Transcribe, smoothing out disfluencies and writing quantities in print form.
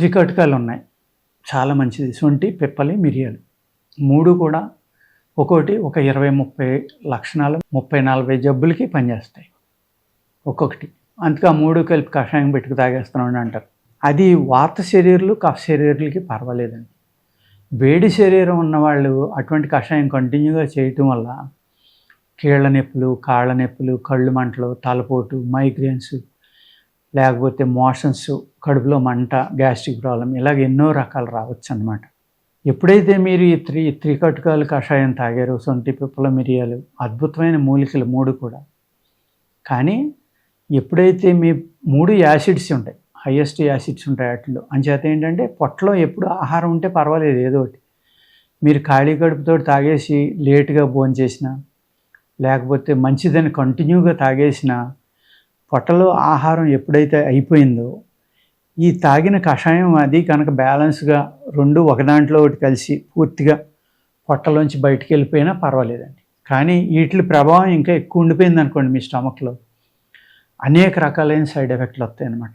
త్రికటకాలు ఉన్నాయి. చాలా మంచిది. శొంఠి, పిప్పలి, మిరియాలు 3 కూడా ఒక్కోటి ఒక 20, 30 లక్షణాలు 30, 40 జబ్బులకి పనిచేస్తాయి ఒక్కొక్కటి. అందుకే ఆ 3 కలిపి కషాయం పెట్టుకు తాగేస్తున్నాం అంటారు. అది వాత శరీరులు, కఫ శరీరులకి పర్వాలేదండి. వేడి శరీరం ఉన్నవాళ్ళు అటువంటి కషాయం కంటిన్యూగా చేయటం వల్ల కీళ్ళ నొప్పులు, కాళ్ళ నొప్పులు, కళ్ళు మంటలు, తలపోటు, మైగ్రేన్స్, లేకపోతే మోషన్స్, కడుపులో మంట, గ్యాస్ట్రిక్ ప్రాబ్లం ఇలాగ ఎన్నో రకాలు రావచ్చు అన్నమాట. ఎప్పుడైతే మీరు ఈ త్రికటకాలు కషాయం తాగారో, శొంఠి, పిప్పల, మిరియాలు అద్భుతమైన మూలికలు 3 కూడా. కానీ ఎప్పుడైతే మీ 3 యాసిడ్స్ ఉంటాయి, హైయెస్ట్ యాసిడ్స్ ఉంటాయి వాటిలో. అంచేత ఏంటంటే పొట్టలో ఎప్పుడు ఆహారం ఉంటే పర్వాలేదు ఏదో ఒకటి. మీరు ఖాళీ కడుపుతో తాగేసి లేటుగా భోంచేసినా, లేకపోతే మంచిదని కంటిన్యూగా తాగేసినా పొట్టలో ఆహారం ఎప్పుడైతే అయిపోయిందో ఈ తాగిన కషాయం అది కనుక బ్యాలెన్స్గా 2 ఒక దాంట్లో ఒకటి కలిసి పూర్తిగా పొట్టలోంచి బయటికి వెళ్ళిపోయినా పర్వాలేదండి. కానీ వీటి ప్రభావం ఇంకా ఎక్కువ ఉండిపోయింది అనుకోండి మీ స్టమక్లో, అనేక రకాలైన సైడ్ ఎఫెక్ట్లు వస్తాయి అన్నమాట.